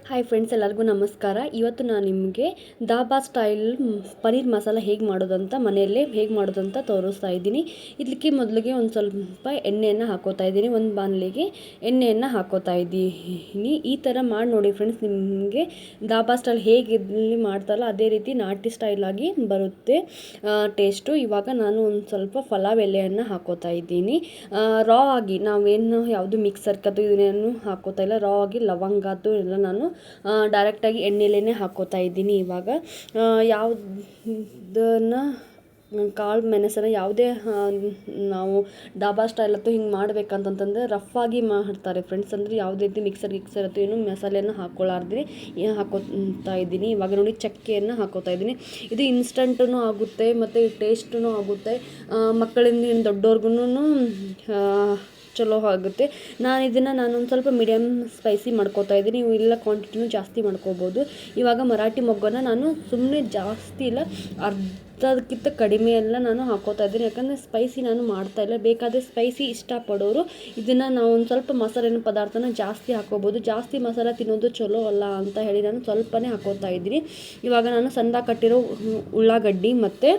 Hi friends, ಎಲ್ಲರಿಗೂ ನಮಸ್ಕಾರ. ಇವತ್ತು ನಾನು ನಿಮಗೆ ದಾಬಾ ಸ್ಟೈಲ್ ಪನ್ನೀರ್ ಮಸಾಲ ಹೇಗೆ ಮಾಡೋದಂತ ಮನೆಯಲ್ಲೇ ಹೇಗೆ ಮಾಡೋದಂತ ತೋರಿಸ್ತಾ ಇದ್ದೀನಿ. ಇದಕ್ಕೆ ಮೊದಲಿಗೆ ಒಂದು ಸ್ವಲ್ಪ ಎಣ್ಣೆಯನ್ನು ಹಾಕೋತಾ ಇದ್ದೀನಿ. ಒಂದು ಬಾಣಲೆಗೆ ಎಣ್ಣೆಯನ್ನು ಹಾಕೋತಾ ಇದ್ದೀನಿ. ಈ ಥರ ಮಾಡಿ ನೋಡಿ ಫ್ರೆಂಡ್ಸ್, ನಿಮಗೆ ದಾಬಾ ಸ್ಟೈಲ್ ಹೇಗೆ ಮಾಡ್ತಾರಲ್ಲ ಅದೇ ರೀತಿ ನಾಟಿ ಸ್ಟೈಲ್ ಆಗಿ ಬರುತ್ತೆ ಟೇಸ್ಟು. ಇವಾಗ ನಾನು ಒಂದು ಸ್ವಲ್ಪ ಪಲಾವ್ ಎಲೆಯನ್ನು ಹಾಕೋತಾ ಇದ್ದೀನಿ. ರಾ ಆಗಿ ನಾವೇನು ಯಾವುದು ಮಿಕ್ಸರ್ ಕದ್ದು ಇದನ್ನೇನು ಹಾಕೋತಾ ಇಲ್ಲ. ರಾ ಆಗಿ ಲವಂಗದ್ದು ಎಲ್ಲ ನಾನು ಡೈರೆಕ್ಟಾಗಿ ಎಣ್ಣೆಲೇ ಹಾಕೋತಾ ಇದ್ದೀನಿ. ಇವಾಗ ಯಾವುದನ್ನು ಕಾಳು ಮೆಣಸನ್ನು ಯಾವುದೇ ನಾವು ಡಾಬಾ ಸ್ಟೈಲ್ ಅಥವಾ ಹಿಂಗೆ ಮಾಡಬೇಕಂತಂತಂದರೆ ರಫಾಗಿ ಮಾಡ್ತಾರೆ ಫ್ರೆಂಡ್ಸ್. ಅಂದರೆ ಯಾವುದೇ ರೀತಿ ಮಿಕ್ಸರ್ ಅಥವಾ ಏನು ಮಸಾಲೆಯನ್ನು ಹಾಕ್ಕೊಳ್ಳಾರ್ದ್ರೆ ಹಾಕೋತಾ ಇದ್ದೀನಿ. ಇವಾಗ ನೋಡಿ ಚಕ್ಕೆಯನ್ನು ಹಾಕೋತಾ ಇದ್ದೀನಿ. ಇದು ಇನ್ಸ್ಟಂಟೂ ಆಗುತ್ತೆ ಮತ್ತು ಟೇಸ್ಟೂ ಆಗುತ್ತೆ. ಮಕ್ಕಳಿಂದ ದೊಡ್ಡವ್ರಿಗೂ ಚಲೋ ಆಗುತ್ತೆ. ನಾನೊಂದು ಸ್ವಲ್ಪ ಮೀಡಿಯಮ್ ಸ್ಪೈಸಿ ಮಾಡ್ಕೋತಾ ಇದ್ದೀನಿ. ನೀವು ಇಲ್ಲ ಕ್ವಾಂಟಿಟಿನೂ ಜಾಸ್ತಿ ಮಾಡ್ಕೋಬೋದು. ಇವಾಗ ಮರಾಠಿ ಮೊಗ್ಗನ್ನು ನಾನು ಸುಮ್ಮನೆ ಜಾಸ್ತಿ ಇಲ್ಲ, ಅರ್ಧಕ್ಕಿಂತ ಕಡಿಮೆ ಎಲ್ಲ ನಾನು ಹಾಕೋತಾ ಇದ್ದೀನಿ. ಯಾಕಂದರೆ ಸ್ಪೈಸಿ ನಾನು ಮಾಡ್ತಾಯಿಲ್ಲ. ಬೇಕಾದರೆ ಸ್ಪೈಸಿ ಇಷ್ಟಪಡೋರು ಇದನ್ನು ನಾವು ಒಂದು ಸ್ವಲ್ಪ ಮಸಾಲೆನ ಪದಾರ್ಥನ ಜಾಸ್ತಿ ಹಾಕೋಬೋದು. ಜಾಸ್ತಿ ಮಸಾಲೆ ತಿನ್ನೋದು ಚಲೋ ಅಲ್ಲ ಅಂತ ಹೇಳಿ ನಾನು ಸ್ವಲ್ಪನೇ ಹಾಕೋತಾ ಇದ್ದೀನಿ. ಇವಾಗ ನಾನು ಸಣ್ಣದಾಗಿ ಕಟ್ಟಿರೋ ಉಳ್ಳಾಗಡ್ಡಿ ಮತ್ತು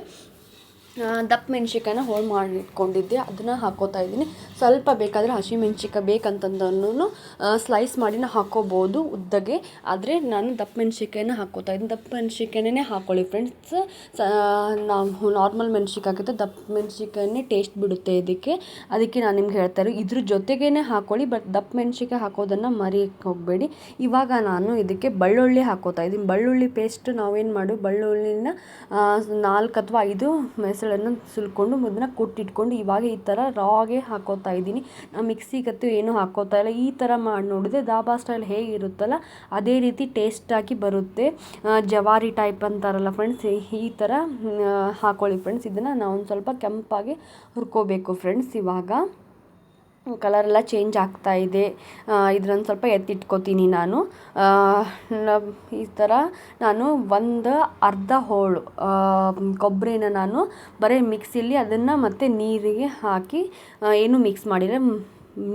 ದಪ್ಪ ಮೆಣ್ಸಿಕಾಯನ್ನ ಹೋಳು ಮಾಡಿಟ್ಕೊಂಡಿದ್ದೆ, ಅದನ್ನು ಹಾಕೋತಾ ಇದ್ದೀನಿ. ಸ್ವಲ್ಪ ಬೇಕಾದರೆ ಹಸಿಮೆಣ್ಸಿಕಾಯಿ ಬೇಕಂತಂದೂ ಸ್ಲೈಸ್ ಮಾಡಿನ ಹಾಕೋಬೋದು ಉದ್ದಗೆ. ಆದರೆ ನಾನು ದಪ್ಪ ಮೆಣ್ಸಿಕಾಯನ್ನ ಹಾಕೋತಾ ಇದ್ದೀನಿ. ದಪ್ಪ ಮೆಣ್ಸಿಕಾಯನ್ನೇ ಹಾಕ್ಕೊಳ್ಳಿ ಫ್ರೆಂಡ್ಸ್. ನಾವು ನಾರ್ಮಲ್ ಮೆಣ್ಸಿಕಾಯ್ಗಿಂತ ದಪ್ಪ ಮೆಣ್ಸಿಕಾಯನ್ನೇ ಟೇಸ್ಟ್ ಬಿಡುತ್ತೆ ಅದಕ್ಕೆ ನಾನು ನಿಮ್ಗೆ ಹೇಳ್ತಾ ಇರೋದು. ಇದ್ರ ಜೊತೆಗೇ ಹಾಕ್ಕೊಳ್ಳಿ, ಬಟ್ ದಪ್ಪ ಮೆಣ್ಸಿಕಾಯಿ ಹಾಕೋದನ್ನು ಮರೆಯೋಕ್ಕೆ ಹೋಗಬೇಡಿ. ಇವಾಗ ನಾನು ಇದಕ್ಕೆ ಬೆಳ್ಳುಳ್ಳಿ ಹಾಕೋತಾ ಇದ್ದೀನಿ. ಬೆಳ್ಳುಳ್ಳಿ ಪೇಸ್ಟ್ ನಾವೇನು ಮಾಡಿ ಬೆಳ್ಳುಳ್ಳಿನ 4 ಅಥವಾ 5 ಮೆಣಸನ್ನು ಸುಲ್ಕೊಂಡು ಅದನ್ನು ಕೊಟ್ಟಿಟ್ಕೊಂಡು ಇವಾಗ ಈ ಥರ ರಾಗೆ ಹಾಕೋತಾ ಇದ್ದೀನಿ. ನಾನು ಮಿಕ್ಸಿಗತ್ತು ಏನೂ ಹಾಕೋತಾ ಇಲ್ಲ. ಈ ಥರ ಮಾಡಿ ನೋಡಿದ್ರೆ ದಾಬಾ ಸ್ಟೈಲ್ ಹೇಗಿರುತ್ತಲ್ಲ ಅದೇ ರೀತಿ ಟೇಸ್ಟಾಗಿ ಬರುತ್ತೆ. ಜವಾರಿ ಟೈಪ್ ಅಂತಾರಲ್ಲ ಫ್ರೆಂಡ್ಸ್, ಈ ಥರ ಹಾಕೊಳ್ಳಿ ಫ್ರೆಂಡ್ಸ್. ಇದನ್ನು ನಾವು ಒಂದು ಸ್ವಲ್ಪ ಕೆಂಪಾಗಿ ಹುರ್ಕೋಬೇಕು ಫ್ರೆಂಡ್ಸ್. ಇವಾಗ ಕಲರೆಲ್ಲ ಚೇಂಜ್ ಆಗ್ತಾ ಇದೆ. ಇದನ್ನು ಸ್ವಲ್ಪ ಎತ್ತಿಟ್ಕೋತೀನಿ ನಾನು. ಈ ಥರ ನಾನು ಒಂದು ಅರ್ಧ ಹೋಳು ಕೊಬ್ಬರಿನ ನಾನು ಬರೀ ಮಿಕ್ಸಿಲಿ ಅದನ್ನು ಮತ್ತು ನೀರಿಗೆ ಹಾಕಿ ಏನೂ ಮಿಕ್ಸ್ ಮಾಡಿಲ್ಲ,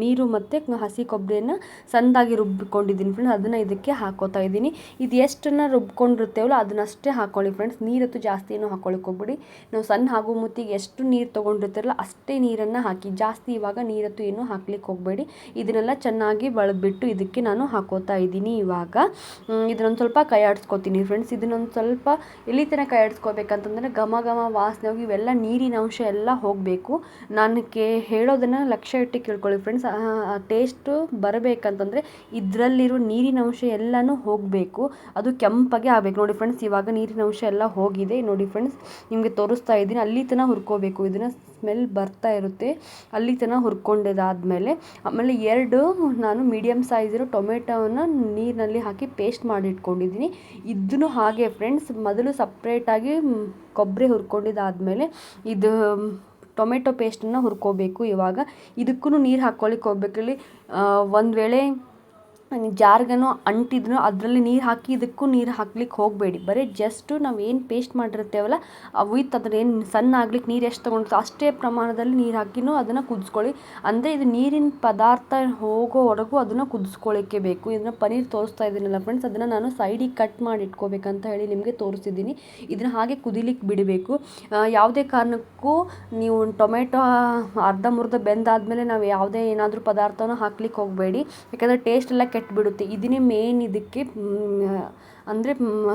ನೀರು ಮತ್ತು ಹಸಿ ಕೊಬ್ಬರಿಯನ್ನು ಸಣ್ಣದಾಗಿ ರುಬ್ಬಿಕೊಂಡಿದ್ದೀನಿ ಫ್ರೆಂಡ್ಸ್. ಅದನ್ನು ಇದಕ್ಕೆ ಹಾಕೋತಾ ಇದ್ದೀನಿ. ಇದು ಎಷ್ಟನ್ನು ರುಬ್ಕೊಂಡಿರ್ತೇವಲ್ಲ ಅದನ್ನಷ್ಟೇ ಹಾಕ್ಕೊಳ್ಳಿ ಫ್ರೆಂಡ್ಸ್. ನೀರತ್ತು ಜಾಸ್ತಿ ಏನೂ ಹಾಕ್ಕೊಳ್ಳಿಕ್ಕೆ ಹೋಗ್ಬಿಡಿ. ನಾವು ಸಣ್ಣ ಹಾಗೂ ಮುತ್ತಿಗೆ ಎಷ್ಟು ನೀರು ತೊಗೊಂಡಿರ್ತೀರಲ್ಲ ಅಷ್ಟೇ ನೀರನ್ನು ಹಾಕಿ, ಜಾಸ್ತಿ ಇವಾಗ ನೀರತ್ತು ಏನೂ ಹಾಕ್ಲಿಕ್ಕೆ ಹೋಗಬೇಡಿ. ಇದನ್ನೆಲ್ಲ ಚೆನ್ನಾಗಿ ಬಳೆದ್ಬಿಟ್ಟು ಇದಕ್ಕೆ ನಾನು ಹಾಕೋತಾ ಇದ್ದೀನಿ. ಇವಾಗ ಇದನ್ನೊಂದು ಸ್ವಲ್ಪ ಕೈ ಆಡಿಸ್ಕೊತೀನಿ ಫ್ರೆಂಡ್ಸ್. ಇದನ್ನೊಂದು ಸ್ವಲ್ಪ ಎಲ್ಲಿ ತನಕ ಕೈ ಆಡಿಸ್ಕೋಬೇಕಂತಂದರೆ ಘಮ ವಾಸನೆ ಹೋಗಿ ಇವೆಲ್ಲ ನೀರಿನ ಅಂಶ ಎಲ್ಲ ಹೋಗಬೇಕು. ನಾನು ಹೇಳೋದನ್ನು ಲಕ್ಷ್ಯ ಇಟ್ಟು ಕೇಳ್ಕೊಳ್ಳಿ ಫ್ರೆಂಡ್ಸ್. ಟೇಸ್ಟು ಬರಬೇಕಂತಂದರೆ ಇದರಲ್ಲಿರೋ ನೀರಿನ ಅಂಶ ಎಲ್ಲನೂ ಹೋಗಬೇಕು, ಅದು ಕೆಂಪಾಗೆ ಆಗಬೇಕು. ನೋಡಿ ಫ್ರೆಂಡ್ಸ್, ಇವಾಗ ನೀರಿನ ಅಂಶ ಎಲ್ಲ ಹೋಗಿದೆ. ನೋಡಿ ಫ್ರೆಂಡ್ಸ್, ನಿಮಗೆ ತೋರಿಸ್ತಾ ಇದ್ದೀನಿ. ಅಲ್ಲಿ ತನಕ ಹುರ್ಕೋಬೇಕು. ಇದನ್ನು ಸ್ಮೆಲ್ ಬರ್ತಾ ಇರುತ್ತೆ. ಅಲ್ಲಿ ತನಕ ಹುರ್ಕೊಂಡಿದ್ದಾದಮೇಲೆ ಆಮೇಲೆ 2 ನಾನು ಮೀಡಿಯಮ್ ಸೈಜಿರೋ ಟೊಮೆಟೊವನ್ನು ನೀರಿನಲ್ಲಿ ಹಾಕಿ ಪೇಸ್ಟ್ ಮಾಡಿಟ್ಕೊಂಡಿದ್ದೀನಿ. ಇದನ್ನು ಹಾಗೆ ಫ್ರೆಂಡ್ಸ್, ಮೊದಲು ಸಪ್ರೇಟಾಗಿ ಕೊಬ್ಬರಿ ಹುರ್ಕೊಂಡಿದ್ದಾದಮೇಲೆ ಇದು ಟೊಮೆಟೊ ಪೇಸ್ಟನ್ನು ಹುರ್ಕೋಬೇಕು. ಇವಾಗ ಇದಕ್ಕೂ ನೀರು ಹಾಕ್ಕೊಳ್ಳಿಕ್ಕೆ ಹೋಗ್ಬೇಕು. ಇಲ್ಲಿ ಒಂದು ವೇಳೆ ಜಾರ್ಗನೋ ಅಂಟಿದ್ರೂ ಅದರಲ್ಲಿ ನೀರು ಹಾಕಿ ಇದಕ್ಕೂ ನೀರು ಹಾಕ್ಲಿಕ್ಕೆ ಹೋಗಬೇಡಿ. ಬರೀ ಜಸ್ಟು ನಾವು ಏನು ಪೇಸ್ಟ್ ಮಾಡಿರ್ತೇವಲ್ಲ ವಿತ್ ಅದ್ರೇನು ಸಣ್ಣ ಆಗ್ಲಿಕ್ಕೆ ನೀರು ಎಷ್ಟು ತೊಗೊಂಡಿರ್ತೋ ಅಷ್ಟೇ ಪ್ರಮಾಣದಲ್ಲಿ ನೀರು ಹಾಕಿನೂ ಅದನ್ನು ಕುದಿಸ್ಕೊಳ್ಳಿ. ಅಂದರೆ ಇದು ನೀರಿನ ಪದಾರ್ಥ ಹೋಗೋವರೆಗೂ ಅದನ್ನು ಕುದಿಸ್ಕೊಳ್ಳಿಕ್ಕೆ ಬೇಕು. ಇದನ್ನು ಪನ್ನೀರ್ ತೋರಿಸ್ತಾ ಇದ್ದೀನಲ್ಲ ಫ್ರೆಂಡ್ಸ್, ಅದನ್ನು ನಾನು ಸೈಡಿಗೆ ಕಟ್ ಮಾಡಿ ಇಟ್ಕೋಬೇಕಂತ ಹೇಳಿ ನಿಮಗೆ ತೋರಿಸಿದ್ದೀನಿ. ಇದನ್ನು ಹಾಗೆ ಕುದಿಲಿಕ್ಕೆ ಬಿಡಬೇಕು. ಯಾವುದೇ ಕಾರಣಕ್ಕೂ ನೀವು ಟೊಮೆಟೊ ಅರ್ಧಂಬರ್ಧ ಬೆಂದಾದಮೇಲೆ ನಾವು ಯಾವುದೇ ಏನಾದರೂ ಪದಾರ್ಥನೂ ಹಾಕ್ಲಿಕ್ಕೆ ಹೋಗಬೇಡಿ. ಯಾಕಂದರೆ ಟೇಸ್ಟ್ ಎಲ್ಲ ಕೆಟ್ಟುಬಿಡುತ್ತೆ. ಇದನ್ನೇ ಮೇನ್ ಇದಕ್ಕೆ ಅಂದರೆ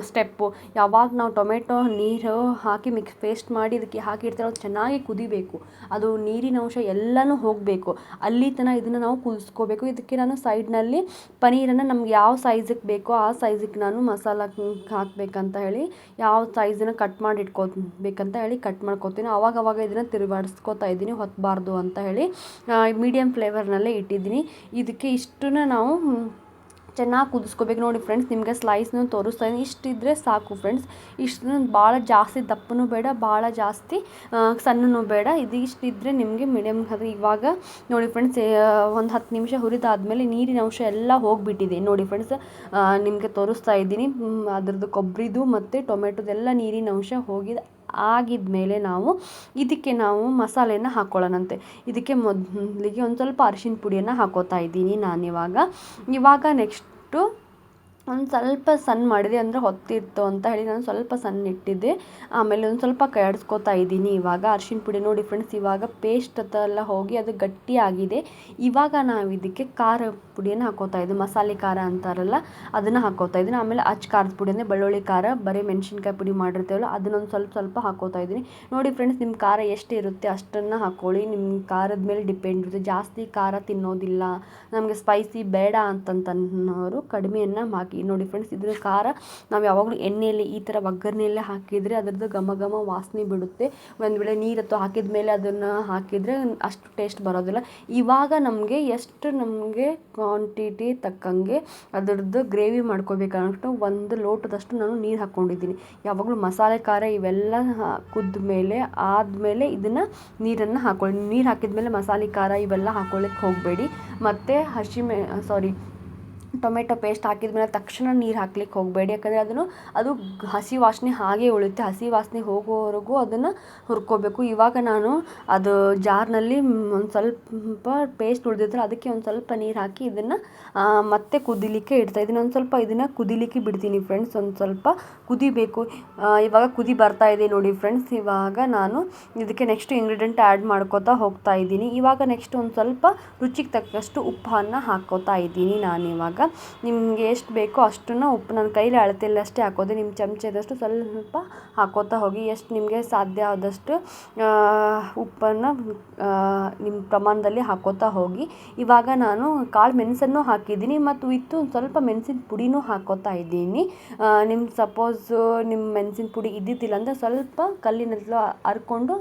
ಸ್ಟೆಪ್ಪು. ಯಾವಾಗ ನಾವು ಟೊಮೆಟೊ ನೀರು ಹಾಕಿ ಪೇಸ್ಟ್ ಮಾಡಿ ಇದಕ್ಕೆ ಹಾಕಿರ್ತೀರೋ ಅದು ಚೆನ್ನಾಗಿ ಕುದಿಬೇಕು. ಅದು ನೀರಿನ ಅಂಶ ಎಲ್ಲನೂ ಹೋಗಬೇಕು. ಅಲ್ಲಿ ತನಕ ಇದನ್ನು ನಾವು ಕುದಿಸ್ಕೋಬೇಕು. ಇದಕ್ಕೆ ನಾನು ಸೈಡ್ನಲ್ಲಿ ಪನ್ನೀರನ್ನು ನಮ್ಗೆ ಯಾವ ಸೈಜಿಗೆ ಬೇಕೋ ಆ ಸೈಜಿಗೆ ನಾನು ಮಸಾಲ ಹಾಕಬೇಕಂತ ಹೇಳಿ ಯಾವ ಸೈಜನ್ನು ಕಟ್ ಮಾಡಿ ಇಟ್ಕೋಬೇಕಂತ ಹೇಳಿ ಕಟ್ ಮಾಡ್ಕೋತೀನಿ. ಆವಾಗ ಇದನ್ನು ತಿರುಗಾಡಿಸ್ಕೋತಾ ಇದ್ದೀನಿ, ಹೊತ್ತಬಾರ್ದು ಅಂತ ಹೇಳಿ ಮೀಡಿಯಮ್ ಫ್ಲೇವರ್ನಲ್ಲೇ ಇಟ್ಟಿದ್ದೀನಿ. ಇದಕ್ಕೆ ಇಷ್ಟನ್ನು ನಾವು ಚೆನ್ನಾಗಿ ಕುದಿಸ್ಕೋಬೇಕು. ನೋಡಿ ಫ್ರೆಂಡ್ಸ್, ನಿಮಗೆ ಸ್ಲೈಸ್ನು ತೋರಿಸ್ತಾ ಇದ್ದೀನಿ. ಇಷ್ಟಿದ್ರೆ ಸಾಕು ಫ್ರೆಂಡ್ಸ್. ಇಷ್ಟು ಭಾಳ ಜಾಸ್ತಿ ದಪ್ಪನೂ ಬೇಡ, ಭಾಳ ಜಾಸ್ತಿ ಸಣ್ಣನೂ ಬೇಡ. ಇಷ್ಟಿದ್ರೆ ನಿಮಗೆ ಮೀಡಿಯಮ್. ಅದು ಇವಾಗ ನೋಡಿ ಫ್ರೆಂಡ್ಸ್, ಒಂದು 10 ನಿಮಿಷ ಹುರಿದಾದ್ಮೇಲೆ ನೀರಿನ ಅಂಶ ಎಲ್ಲ ಹೋಗಿಬಿಟ್ಟಿದೆ. ನೋಡಿ ಫ್ರೆಂಡ್ಸ್, ನಿಮಗೆ ತೋರಿಸ್ತಾ ಇದ್ದೀನಿ. ಅದ್ರದ್ದು ಕೊಬ್ಬರಿದು ಮತ್ತು ಟೊಮೆಟೊದೆಲ್ಲ ನೀರಿನ ಅಂಶ ಹೋಗಿದೆ. ಆಗಿದ್ಮೇಲೆ ಇದಕ್ಕೆ ನಾವು ಮಸಾಲೆಯನ್ನು ಹಾಕ್ಕೊಳ್ಳೋಣಂತೆ. ಇದಕ್ಕೆ ಮೊದಲಿಗೆ ಒಂದು ಸ್ವಲ್ಪ ಅರಿಶಿನ ಪುಡಿಯನ್ನು ಹಾಕೋತಾ ಇದ್ದೀನಿ ನಾನಿವಾಗ. ನೆಕ್ಸ್ಟು ಒಂದು ಸ್ವಲ್ಪ ಸಣ್ಣ ಮಾಡಿದೆ ಅಂದರೆ ಹೊತ್ತಿತ್ತು ಅಂತ ಹೇಳಿ ನಾನು ಸ್ವಲ್ಪ ಸಣ್ಣ ಇಟ್ಟಿದ್ದೆ. ಆಮೇಲೆ ಒಂದು ಸ್ವಲ್ಪ ಕೈಯಾಡಿಸ್ಕೊತಾ ಇದ್ದೀನಿ. ಇವಾಗ ಅರಿಶಿನ ಪುಡಿ ನೋಡಿ ಫ್ರೆಂಡ್ಸ್, ಇವಾಗ ಪೇಸ್ಟ್ ಎಲ್ಲ ಹೋಗಿ ಅದು ಗಟ್ಟಿಯಾಗಿದೆ. ಇವಾಗ ನಾವು ಇದಕ್ಕೆ ಖಾರ ಪುಡಿಯನ್ನು ಹಾಕೋತಾ ಇದ್ದೀವಿ, ಮಸಾಲೆ ಖಾರ ಅಂತಾರಲ್ಲ ಅದನ್ನು ಹಾಕೋತಾ ಇದ್ದೀನಿ. ಆಮೇಲೆ ಖಾರದ ಪುಡಿ ಅಂದರೆ ಬೆಳ್ಳುಳ್ಳಿ ಖಾರ, ಬರೀ ಮೆಣಸಿನ್ಕಾಯಿ ಪುಡಿ ಮಾಡಿರ್ತೇವಲ್ಲ ಅದನ್ನೊಂದು ಸ್ವಲ್ಪ ಸ್ವಲ್ಪ ಹಾಕೋತಾ ಇದ್ದೀನಿ. ನೋಡಿ ಫ್ರೆಂಡ್ಸ್, ನಿಮ್ಮ ಖಾರ ಎಷ್ಟು ಇರುತ್ತೆ ಅಷ್ಟನ್ನು ಹಾಕ್ಕೊಳ್ಳಿ. ನಿಮ್ಮ ಖಾರದ ಮೇಲೆ ಡಿಪೆಂಡ್ ಇರುತ್ತೆ. ಜಾಸ್ತಿ ಖಾರ ತಿನ್ನೋದಿಲ್ಲ, ನಮಗೆ ಸ್ಪೈಸಿ ಬೇಡ ಅಂತಂತನ್ನೋರು ಕಡಿಮೆಯನ್ನು ಹಾಕಿ. ನೋಡಿ ಫ್ರೆಂಡ್ಸ್, ಇದ್ರ ಖಾರ ನಾವು ಯಾವಾಗಲೂ ಎಣ್ಣೆಯಲ್ಲಿ ಈ ಥರ ಒಗ್ಗರಣೆಯಲ್ಲೇ ಹಾಕಿದರೆ ಅದರದ್ದು ಘಮ ಘಮ ವಾಸನೆ ಬಿಡುತ್ತೆ. ಒಂದು ವೇಳೆ ನೀರತ್ತು ಹಾಕಿದ ಮೇಲೆ ಅದನ್ನು ಹಾಕಿದರೆ ಅಷ್ಟು ಟೇಸ್ಟ್ ಬರೋದಿಲ್ಲ. ಇವಾಗ ನಮಗೆ ಎಷ್ಟು ನಮಗೆ ಕ್ವಾಂಟಿಟಿ ತಕ್ಕಂಗೆ ಅದರದ್ದು ಗ್ರೇವಿ ಮಾಡ್ಕೋಬೇಕಂತ ಒಂದು ಲೋಟದಷ್ಟು ನಾನು ನೀರು ಹಾಕ್ಕೊಂಡಿದ್ದೀನಿ. ಯಾವಾಗಲೂ ಮಸಾಲೆ ಖಾರ ಇವೆಲ್ಲ ಕುದ್ದ ಮೇಲೆ ಆದಮೇಲೆ ಇದನ್ನು ನೀರನ್ನು ಹಾಕ್ಕೊಳ್ಳಿ. ನೀರು ಹಾಕಿದ ಮೇಲೆ ಮಸಾಲೆ ಖಾರ ಇವೆಲ್ಲ ಹಾಕ್ಕೊಳ್ಳಿಕ್ಕೆ ಹೋಗಬೇಡಿ. ಮತ್ತು ಟೊಮೆಟೊ ಪೇಸ್ಟ್ ಹಾಕಿದ ಮೇಲೆ ತಕ್ಷಣ ನೀರು ಹಾಕ್ಲಿಕ್ಕೆ ಹೋಗಬೇಡಿ. ಯಾಕಂದರೆ ಅದು ಹಸಿ ವಾಸನೆ ಹಾಗೆ ಉಳಿಯುತ್ತೆ. ಹಸಿ ವಾಸನೆ ಹೋಗೋವರೆಗೂ ಅದನ್ನು ಹುರ್ಕೋಬೇಕು. ಇವಾಗ ನಾನು ಅದು ಜಾರ್ನಲ್ಲಿ ಒಂದು ಸ್ವಲ್ಪ ಪೇಸ್ಟ್ ಉಳಿದಿದ್ರೆ ಅದಕ್ಕೆ ಒಂದು ಸ್ವಲ್ಪ ನೀರು ಹಾಕಿ ಇದನ್ನು ಮತ್ತೆ ಕುದಿಲಿಕ್ಕೆ ಇಡ್ತಾಯಿದ್ದೀನಿ. ಒಂದು ಸ್ವಲ್ಪ ಇದನ್ನು ಕುದಿಲಿಕ್ಕೆ ಬಿಡ್ತೀನಿ ಫ್ರೆಂಡ್ಸ್. ಒಂದು ಸ್ವಲ್ಪ ಕುದಿಬೇಕು. ಇವಾಗ ಕುದಿ ಬರ್ತಾ ಇದೆ ನೋಡಿ ಫ್ರೆಂಡ್ಸ್. ಇವಾಗ ನಾನು ಇದಕ್ಕೆ ನೆಕ್ಸ್ಟ್ ಇಂಗ್ರೀಡಿಯೆಂಟ್ ಆ್ಯಡ್ ಮಾಡ್ಕೋತಾ ಹೋಗ್ತಾ ಇದ್ದೀನಿ. ಇವಾಗ ನೆಕ್ಸ್ಟ್ ಒಂದು ಸ್ವಲ್ಪ ರುಚಿಗೆ ತಕ್ಕಷ್ಟು ಉಪ್ಪನ್ನು ಹಾಕ್ಕೋತಾ ಇದ್ದೀನಿ ನಾನಿವಾಗ. ನಿಮಗೆ ಎಷ್ಟು ಬೇಕೋ ಅಷ್ಟನ್ನು ಉಪ್ಪು ನನ್ನ ಕೈಲಿ ಅಳತೆಯಲ್ಲಿ ಅಷ್ಟೇ ಹಾಕೋದು. ನಿಮ್ಮ ಚಮಚದಷ್ಟು ಸ್ವಲ್ಪ ಹಾಕೋತಾ ಹೋಗಿ. ಎಷ್ಟು ನಿಮಗೆ ಸಾಧ್ಯ ಆದಷ್ಟು ಉಪ್ಪನ್ನು ನಿಮ್ಮ ಪ್ರಮಾಣದಲ್ಲಿ ಹಾಕೋತಾ ಹೋಗಿ. ಇವಾಗ ನಾನು ಕಾಳು ಮೆಣಸನ್ನು ಹಾಕಿದ್ದೀನಿ ಮತ್ತು ಒಂದು ಸ್ವಲ್ಪ ಮೆಣಸಿನ ಪುಡಿನೂ ಹಾಕೋತಾ ಇದ್ದೀನಿ. ಸಪೋಸು ನಿಮ್ಮ ಮೆಣಸಿನ ಪುಡಿ ಇದ್ದಿದ್ದಿಲ್ಲ ಅಂದರೆ ಸ್ವಲ್ಪ ಕಲ್ಲಿನಲ್ಲಿ ಹರ್ಕೊಂಡು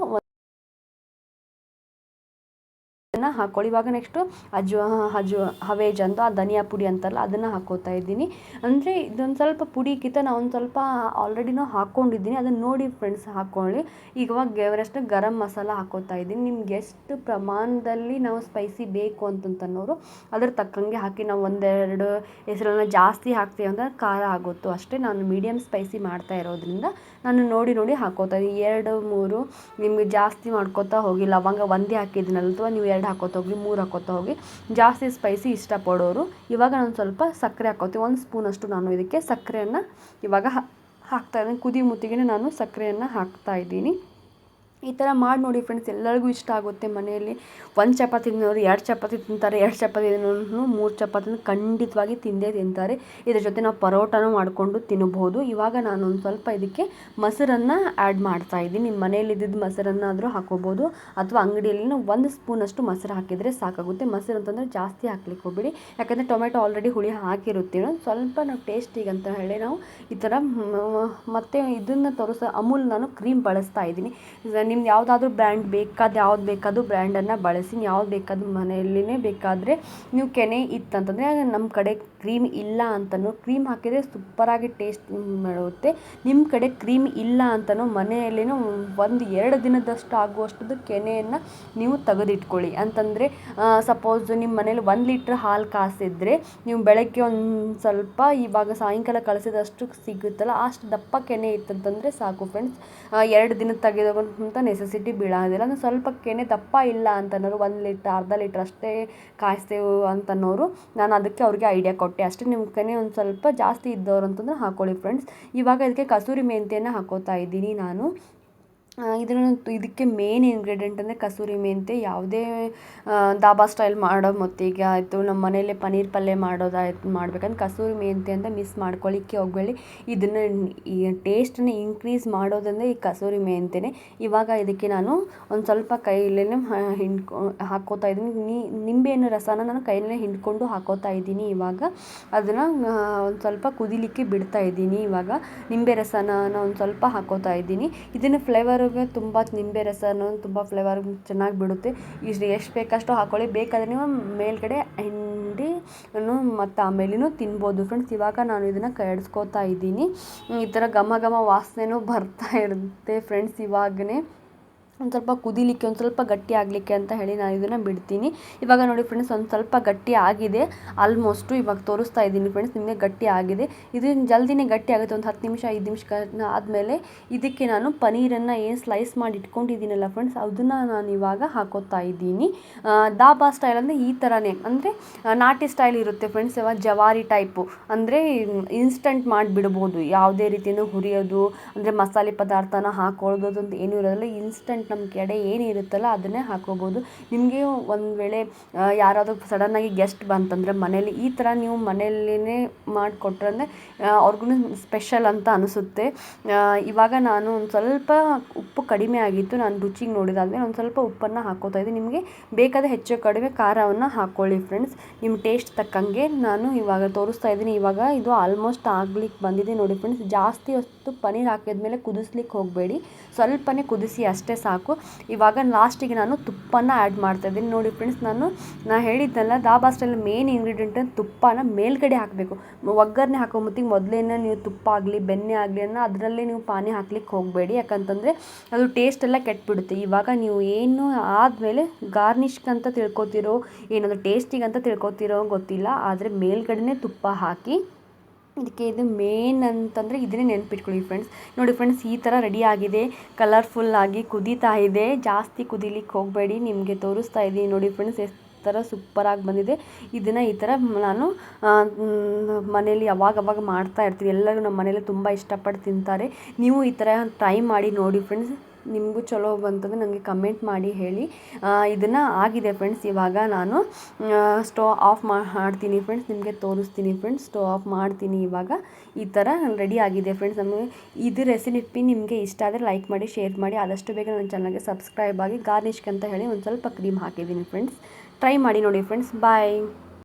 ಹಾಕ್ಕೊಳ್ಳಿ. ಇವಾಗ ನೆಕ್ಸ್ಟು ಹವೇಜ್ ಅಂತ ಧನಿಯಾ ಪುಡಿ ಅಂತಾರಲ್ಲ ಅದನ್ನು ಹಾಕೋತಾ ಇದ್ದೀನಿ. ಅಂದರೆ ಇದೊಂದು ಸ್ವಲ್ಪ ಪುಡಿಗಿಂತ ನಾನು ಒಂದು ಸ್ವಲ್ಪ ಆಲ್ರೆಡಿನೂ ಹಾಕ್ಕೊಂಡಿದ್ದೀನಿ, ಅದನ್ನು ನೋಡಿ ಫ್ರೆಂಡ್ಸ್ ಹಾಕ್ಕೊಳ್ಳಿ. ಇವಾಗ ಎವರೆಸ್ಟ್ ಗರಂ ಮಸಾಲ ಹಾಕೋತಾ ಇದ್ದೀನಿ. ನಿಮ್ಗೆ ಎಷ್ಟು ಪ್ರಮಾಣದಲ್ಲಿ ನಾವು ಸ್ಪೈಸಿ ಬೇಕು ಅಂತಂತನ್ನೋರು ಅದ್ರ ತಕ್ಕಂಗೆ ಹಾಕಿ. ನಾವು ಒಂದೆರಡು ಹೆಸರನ್ನ ಜಾಸ್ತಿ ಹಾಕ್ತೀವಿ ಅಂದರೆ ಖಾರ ಆಗುತ್ತೋ ಅಷ್ಟೇ. ನಾನು ಮೀಡಿಯಮ್ ಸ್ಪೈಸಿ ಮಾಡ್ತಾ ಇರೋದ್ರಿಂದ ನಾನು ನೋಡಿ ಹಾಕೋತಾ ಇದ್ದೀನಿ. 2-3 ನಿಮಗೆ ಜಾಸ್ತಿ ಮಾಡ್ಕೋತಾ ಹೋಗಿ. ಲವಂಗ ಒಂದೇ ಹಾಕಿದ್ದೀನಲ್ಲ, ಅಥವಾ ನೀವು 2 ಹಾಕೋತಾ ಹೋಗಿ, 3 ಹಾಕೋತಾ ಹೋಗಿ. ಜಾಸ್ತಿ ಸ್ಪೈಸಿ ಇಷ್ಟಪಡೋರು. ಇವಾಗ ನಾನು ಸ್ವಲ್ಪ ಸಕ್ಕರೆ ಹಾಕೋತೀನಿ. 1 ಸ್ಪೂನಷ್ಟು ನಾನು ಇದಕ್ಕೆ ಸಕ್ಕರೆಯನ್ನು ಇವಾಗ ಹಾಕ್ತಾಯಿದ್ದೀನಿ. ಕುದಿ ಮುತ್ತಿಗೆ ನಾನು ಸಕ್ಕರೆಯನ್ನು ಹಾಕ್ತಾಯಿದ್ದೀನಿ. ಈ ಥರ ಮಾಡಿ ನೋಡಿ ಫ್ರೆಂಡ್ಸ್, ಎಲ್ಲರಿಗೂ ಇಷ್ಟ ಆಗುತ್ತೆ. ಮನೆಯಲ್ಲಿ 1 ಚಪಾತಿ ತಿನ್ನೋರು 2 ಚಪಾತಿ ತಿಂತಾರೆ, 2 ಚಪಾತಿ ತಿನ್ನೋರು 3 ಚಪಾತಿನ ಖಂಡಿತವಾಗಿ ತಿಂದೇ ತಿಂತಾರೆ. ಇದ್ರ ಜೊತೆ ನಾವು ಪರೋಟನೂ ಮಾಡಿಕೊಂಡು ತಿನ್ನಬಹುದು. ಇವಾಗ ನಾನು ಒಂದು ಸ್ವಲ್ಪ ಇದಕ್ಕೆ ಮೊಸರನ್ನು ಆ್ಯಡ್ ಮಾಡ್ತಾಯಿದ್ದೀನಿ. ನಿಮ್ಮ ಮನೆಯಲ್ಲಿ ಇದ್ದಿದ್ದು ಮೊಸರನ್ನಾದರೂ ಹಾಕೋಬೋದು, ಅಥವಾ ಅಂಗಡಿಯಲ್ಲಿ 1 ಸ್ಪೂನಷ್ಟು ಮೊಸರು ಹಾಕಿದರೆ ಸಾಕಾಗುತ್ತೆ. ಮೊಸರು ಅಂತಂದರೆ ಜಾಸ್ತಿ ಹಾಕ್ಲಿಕ್ಕೆ ಹೋಗ್ಬೇಡಿ, ಯಾಕಂದರೆ ಟೊಮೆಟೊ ಆಲ್ರೆಡಿ ಹುಳಿ ಹಾಕಿರುತ್ತೀವಿ. ಸ್ವಲ್ಪ ನಾವು ಟೇಸ್ಟಿಗೆ ಅಂತ ಹೇಳಿ ನಾವು ಈ ಥರ ಮತ್ತು ಇದನ್ನು ಅಮೂಲ್ ನಾನು ಕ್ರೀಮ್ ಬಳಸ್ತಾ ಇದ್ದೀನಿ. ನಿಮ್ಗೆ ಯಾವುದಾದ್ರೂ ಬ್ರ್ಯಾಂಡ್ ಯಾವ್ದು ಬೇಕಾದರೂ ಬ್ರ್ಯಾಂಡನ್ನು ಬಳಸಿ. ಯಾವ್ದು ಬೇಕಾದ್ರೂ ಮನೆಯಲ್ಲಿನೇ ಬೇಕಾದರೆ ನೀವು ಕೆನೆ ಇತ್ತಂತಂದರೆ, ನಮ್ಮ ಕಡೆ ಕ್ರೀಮ್ ಇಲ್ಲ ಅಂತನೂ ಕ್ರೀಮ್ ಹಾಕಿದರೆ ಸೂಪರಾಗಿ ಟೇಸ್ಟ್ ಮಾಡುತ್ತೆ. ನಿಮ್ಮ ಕಡೆ ಕ್ರೀಮ್ ಇಲ್ಲ ಅಂತನೂ ಮನೆಯಲ್ಲಿನೂ 1-2 ದಿನದಷ್ಟು ಆಗುವಷ್ಟು ಕೆನೆಯನ್ನು ನೀವು ತೆಗೆದಿಟ್ಕೊಳ್ಳಿ. ಅಂತಂದರೆ ಸಪೋಸ್ ನಿಮ್ಮ ಮನೇಲಿ 1 ಲೀಟ್ರ್ ಹಾಲು ಕಾಸಿದ್ರೆ ನೀವು ಬೆಳಗ್ಗೆ ಒಂದು ಸ್ವಲ್ಪ, ಇವಾಗ ಸಾಯಂಕಾಲ ಕಳಿಸಿದಷ್ಟು ಸಿಗುತ್ತಲ್ಲ ಅಷ್ಟು ದಪ್ಪ ಕೆನೆ ಇತ್ತಂತಂದರೆ ಸಾಕು ಫ್ರೆಂಡ್ಸ್. 2 ದಿನ ತೆಗೆದುಕೊಂತ ನೆಸೆಸಿಟಿ ಬೀಳೋದಿಲ್ಲ. ಅಂದರೆ ಸ್ವಲ್ಪ ಕೆನೆ ದಪ್ಪ ಇಲ್ಲ ಅಂತನೋರು 1 ಲೀಟ್ರ್ ಅರ್ಧ ಲೀಟ್ರ್ ಅಷ್ಟೇ ಕಾಯಿಸ್ತೇವೆ ಅಂತನೋರು ನಾನು ಅದಕ್ಕೆ ಅವ್ರಿಗೆ ಐಡಿಯಾ ಕೊಟ್ಟೆ ಅಷ್ಟೇ. ನಿಮ್ಮ ಕೆನೆ ಒಂದು ಸ್ವಲ್ಪ ಜಾಸ್ತಿ ಇದ್ದವ್ರು ಅಂತಂದ್ರೆ ಹಾಕ್ಕೊಳ್ಳಿ ಫ್ರೆಂಡ್ಸ್. ಇವಾಗ ಇದಕ್ಕೆ ಕಸೂರಿ ಮೆಂತ್ಯನ ಹಾಕೋತಾ ಇದ್ದೀನಿ ನಾನು. ಇದಕ್ಕೆ ಮೇನ್ ಇಂಗ್ರೀಡಿಯೆಂಟ್ ಅಂದರೆ ಕಸೂರಿ ಮೆಂತ್ಯ. ಯಾವುದೇ ದಾಬಾ ಸ್ಟೈಲ್ ಮಾಡೋ ಮೊತ್ತಿಗೆ ಆಯಿತು, ನಮ್ಮ ಮನೇಲೆ ಪನ್ನೀರ್ ಪಲ್ಯ ಮಾಡೋದಾಯ್ತು ಮಾಡಬೇಕಂದ್ರೆ ಕಸೂರಿ ಮೆಂತ್ಯ ಅಂತ ಮಿಸ್ ಮಾಡ್ಕೊಳ್ಳಿಕ್ಕೆ ಹೋಗಬೇಡಿ. ಇದನ್ನು ಈ ಟೇಸ್ಟನ್ನ ಇನ್ಕ್ರೀಸ್ ಮಾಡೋದಂದರೆ ಈ ಕಸೂರಿ ಮೆಂತ್ಯನೇ. ಇವಾಗ ಇದಕ್ಕೆ ನಾನು ಒಂದು ಸ್ವಲ್ಪ ಕೈಯಲ್ಲೇ ಹಾಕ್ಕೋತಾ ಇದ್ದೀನಿ. ನಿಂಬೆಹಣ್ಣು ರಸನ ನಾನು ಕೈಯಲ್ಲೇ ಹಿಂಡ್ಕೊಂಡು ಹಾಕೋತಾ ಇದ್ದೀನಿ. ಇವಾಗ ಅದನ್ನು ಒಂದು ಸ್ವಲ್ಪ ಕುದಿಲಿಕ್ಕೆ ಬಿಡ್ತಾ ಇದ್ದೀನಿ. ಇವಾಗ ನಿಂಬೆ ರಸನ ಒಂದು ಸ್ವಲ್ಪ ಹಾಕೋತಾ ಇದ್ದೀನಿ. ಇದನ್ನು ಫ್ಲೇವರ್ ತುಂಬ ನಿಂಬೆ ರಸನೂ ತುಂಬ ಫ್ಲೇವರ್ ಚೆನ್ನಾಗಿ ಬಿಡುತ್ತೆ. ಎಷ್ಟು ಬೇಕಷ್ಟು ಹಾಕ್ಕೊಳ್ಳಿ. ಬೇಕಾದರೆ ನೀವು ಮೇಲ್ಗಡೆ ಹಿಂಡಿ ಮತ್ತು ಆಮೇಲೆನೂ ತಿನ್ಬೋದು ಫ್ರೆಂಡ್ಸ್. ಇವಾಗ ನಾನು ಇದನ್ನು ಕೈಯಾಡಿಸ್ಕೋತಾ ಇದ್ದೀನಿ. ಈ ಥರ ಘಮ ಘಮ ವಾಸನೆನೂ ಬರ್ತಾ ಇರುತ್ತೆ ಫ್ರೆಂಡ್ಸ್. ಇವಾಗಲೇ ಒಂದು ಸ್ವಲ್ಪ ಕುದಿಲಿಕ್ಕೆ ಒಂದು ಸ್ವಲ್ಪ ಗಟ್ಟಿ ಆಗಲಿಕ್ಕೆ ಅಂತ ಹೇಳಿ ನಾನು ಇದನ್ನು ಬಿಡ್ತೀನಿ. ಇವಾಗ ನೋಡಿ ಫ್ರೆಂಡ್ಸ್, ಒಂದು ಸ್ವಲ್ಪ ಗಟ್ಟಿ ಆಗಿದೆ ಆಲ್ಮೋಸ್ಟು. ಇವಾಗ ತೋರಿಸ್ತಾ ಇದ್ದೀನಿ ಫ್ರೆಂಡ್ಸ್, ನಿಮಗೆ ಗಟ್ಟಿ ಆಗಿದೆ. ಇದು ಜಲ್ದಿನೇ ಗಟ್ಟಿ ಆಗುತ್ತೆ. ಒಂದು 10 ನಿಮಿಷ 5 ನಿಮಿಷ ಆದಮೇಲೆ ಇದಕ್ಕೆ ನಾನು ಪನೀರನ್ನು ಏನು ಸ್ಲೈಸ್ ಮಾಡಿ ಇಟ್ಕೊಂಡಿದ್ದೀನಲ್ಲ ಫ್ರೆಂಡ್ಸ್, ಅದನ್ನು ನಾನು ಇವಾಗ ಹಾಕೋತಾ ಇದ್ದೀನಿ. ದಾಬಾ ಸ್ಟೈಲ್ ಅಂದರೆ ಈ ಥರನೇ, ಅಂದರೆ ನಾಟಿ ಸ್ಟೈಲ್ ಇರುತ್ತೆ ಫ್ರೆಂಡ್ಸ್. ಇವಾಗ ಜವಾರಿ ಟೈಪು, ಅಂದರೆ ಇನ್ಸ್ಟಂಟ್ ಮಾಡಿಬಿಡ್ಬೋದು. ಯಾವುದೇ ರೀತಿಯಿಂದ ಹುರಿಯೋದು, ಅಂದರೆ ಮಸಾಲೆ ಪದಾರ್ಥನ ಹಾಕೊಳ್ಳೋದು ಅಂತ ಏನೂ ಇರೋದಿಲ್ಲ. ಇನ್ಸ್ಟಂಟ್ ನಮ್ಮ ಕಡೆ ಏನಿರುತ್ತಲ್ಲ ಅದನ್ನೇ ಹಾಕೋಬೋದು. ನಿಮಗೆ ಒಂದು ವೇಳೆ ಯಾರಾದರೂ ಸಡನ್ನಾಗಿ ಗೆಸ್ಟ್ ಬಂತಂದರೆ ಮನೇಲಿ ಈ ಥರ ನೀವು ಮನೆಯಲ್ಲೇ ಮಾಡಿಕೊಟ್ರೆ ಅಂದರೆ ಅವ್ರಿಗೂ ಸ್ಪೆಷಲ್ ಅಂತ ಅನಿಸುತ್ತೆ. ಇವಾಗ ನಾನು ಒಂದು ಸ್ವಲ್ಪ ಉಪ್ಪು ಕಡಿಮೆ ಆಗಿತ್ತು, ನಾನು ರುಚಿಗೆ ನೋಡಿದಾದ್ಮೇಲೆ ಒಂದು ಸ್ವಲ್ಪ ಉಪ್ಪನ್ನು ಹಾಕೋತಾ ಇದ್ದೀನಿ. ನಿಮಗೆ ಬೇಕಾದ ಹೆಚ್ಚು ಕಡಿಮೆ ಖಾರವನ್ನು ಹಾಕ್ಕೊಳ್ಳಿ ಫ್ರೆಂಡ್ಸ್, ನಿಮ್ಮ ಟೇಸ್ಟ್ ತಕ್ಕಂಗೆ. ನಾನು ಇವಾಗ ತೋರಿಸ್ತಾ ಇದ್ದೀನಿ. ಇವಾಗ ಇದು ಆಲ್ಮೋಸ್ಟ್ ಆಗ್ಲಿಕ್ಕೆ ಬಂದಿದೆ ನೋಡಿ ಫ್ರೆಂಡ್ಸ್. ಜಾಸ್ತಿ ಹೊತ್ತು ಪನ್ನೀರ್ ಹಾಕಿದ್ಮೇಲೆ ಕುದಿಸ್ಲಿಕ್ಕೆ ಹೋಗಬೇಡಿ, ಸ್ವಲ್ಪನೇ ಕುದಿಸಿ ಅಷ್ಟೇ ಸಾಕು. ಇವಾಗ ಲಾಸ್ಟಿಗೆ ನಾನು ತುಪ್ಪನ ಆ್ಯಡ್ ಮಾಡ್ತಾಯಿದ್ದೀನಿ ನೋಡಿ ಫ್ರೆಂಡ್ಸ್. ನಾನು ಹೇಳಿದ್ನಲ್ಲ, ದಾಬಾ ಸ್ಟೈಲ್ ಮೇನ್ ಇಂಗ್ರೀಡಿಯೆಂಟ್ ತುಪ್ಪನ ಮೇಲ್ಗಡೆ ಹಾಕಬೇಕು. ಒಗ್ಗರಣೆ ಹಾಕೋ ಮೊತ್ತಿಗೆ ಮೊದಲೇನೆ ನೀವು ತುಪ್ಪ ಆಗಲಿ ಬೆಣ್ಣೆ ಆಗಲಿ ಅದರಲ್ಲೇ ನೀವು ಪಾನಿ ಹಾಕ್ಲಿಕ್ಕೆ ಹೋಗಬೇಡಿ, ಯಾಕಂತಂದರೆ ಅದು ಟೇಸ್ಟ್ ಎಲ್ಲ ಕೆಟ್ಬಿಡುತ್ತೆ. ಇವಾಗ ನೀವು ಏನು ಆದಮೇಲೆ ಗಾರ್ನಿಷ್ಗೆ ಅಂತ ತಿಳ್ಕೊತಿರೋ, ಏನಾದರೂ ಟೇಸ್ಟಿಗೆ ಅಂತ ತಿಳ್ಕೊತಿರೋ ಗೊತ್ತಿಲ್ಲ, ಆದರೆ ಮೇಲ್ಗಡೆನೇ ತುಪ್ಪ ಹಾಕಿ. ಇದಕ್ಕೆ ಇದು ಮೇನ್ ಅಂತಂದರೆ ಇದನ್ನೇ ನೆನಪಿಟ್ಕೊಳ್ಳಿ ಫ್ರೆಂಡ್ಸ್. ನೋಡಿ ಫ್ರೆಂಡ್ಸ್, ಈ ಥರ ರೆಡಿ ಆಗಿದೆ, ಕಲರ್ಫುಲ್ಲಾಗಿ ಕುದೀತಾ ಇದೆ. ಜಾಸ್ತಿ ಕುದಿಲಿಕ್ಕೆ ಹೋಗಬೇಡಿ. ನಿಮಗೆ ತೋರಿಸ್ತಾ ಇದ್ದೀನಿ ನೋಡಿ ಫ್ರೆಂಡ್ಸ್, ಎಷ್ಟು ಥರ ಸೂಪರಾಗಿ ಬಂದಿದೆ. ಇದನ್ನು ಈ ಥರ ನಾನು ಮನೇಲಿ ಅವಾಗವಾಗ ಮಾಡ್ತಾ ಇರ್ತೀನಿ. ಎಲ್ಲರೂ ನಮ್ಮ ಮನೇಲಿ ತುಂಬ ಇಷ್ಟಪಟ್ಟು ತಿಂತಾರೆ. ನೀವು ಈ ಥರ ಟ್ರೈ ಮಾಡಿ ನೋಡಿ ಫ್ರೆಂಡ್ಸ್. ನಿಮಗೂ ಚಲೋ ಬಂತಂದರೆ ನನಗೆ ಕಮೆಂಟ್ ಮಾಡಿ ಹೇಳಿ. ಇದನ್ನು ಆಗಿದೆ ಫ್ರೆಂಡ್ಸ್. ಇವಾಗ ನಾನು ಸ್ಟವ್ ಆಫ್ ಮಾಡ್ತೀನಿ ಫ್ರೆಂಡ್ಸ್, ನಿಮಗೆ ತೋರಿಸ್ತೀನಿ ಫ್ರೆಂಡ್ಸ್. ಸ್ಟವ್ ಆಫ್ ಮಾಡ್ತೀನಿ. ಇವಾಗ ಈ ಥರ ರೆಡಿ ಆಗಿದೆ ಫ್ರೆಂಡ್ಸ್. ನಮಗೆ ಇದು ರೆಸಿಪಿ ನಿಮಗೆ ಇಷ್ಟ ಆದರೆ ಲೈಕ್ ಮಾಡಿ, ಶೇರ್ ಮಾಡಿ. ಆದಷ್ಟು ಬೇಗ ನನ್ನ ಚಾನಲ್ಗೆ ಸಬ್ಸ್ಕ್ರೈಬ್ ಆಗಿ. ಗಾರ್ನಿಷ್ಗೆ ಅಂತ ಹೇಳಿ ಒಂದು ಸ್ವಲ್ಪ ಕ್ರೀಮ್ ಹಾಕಿದ್ದೀನಿ ಫ್ರೆಂಡ್ಸ್. ಟ್ರೈ ಮಾಡಿ ನೋಡಿ ಫ್ರೆಂಡ್ಸ್. ಬಾಯ್.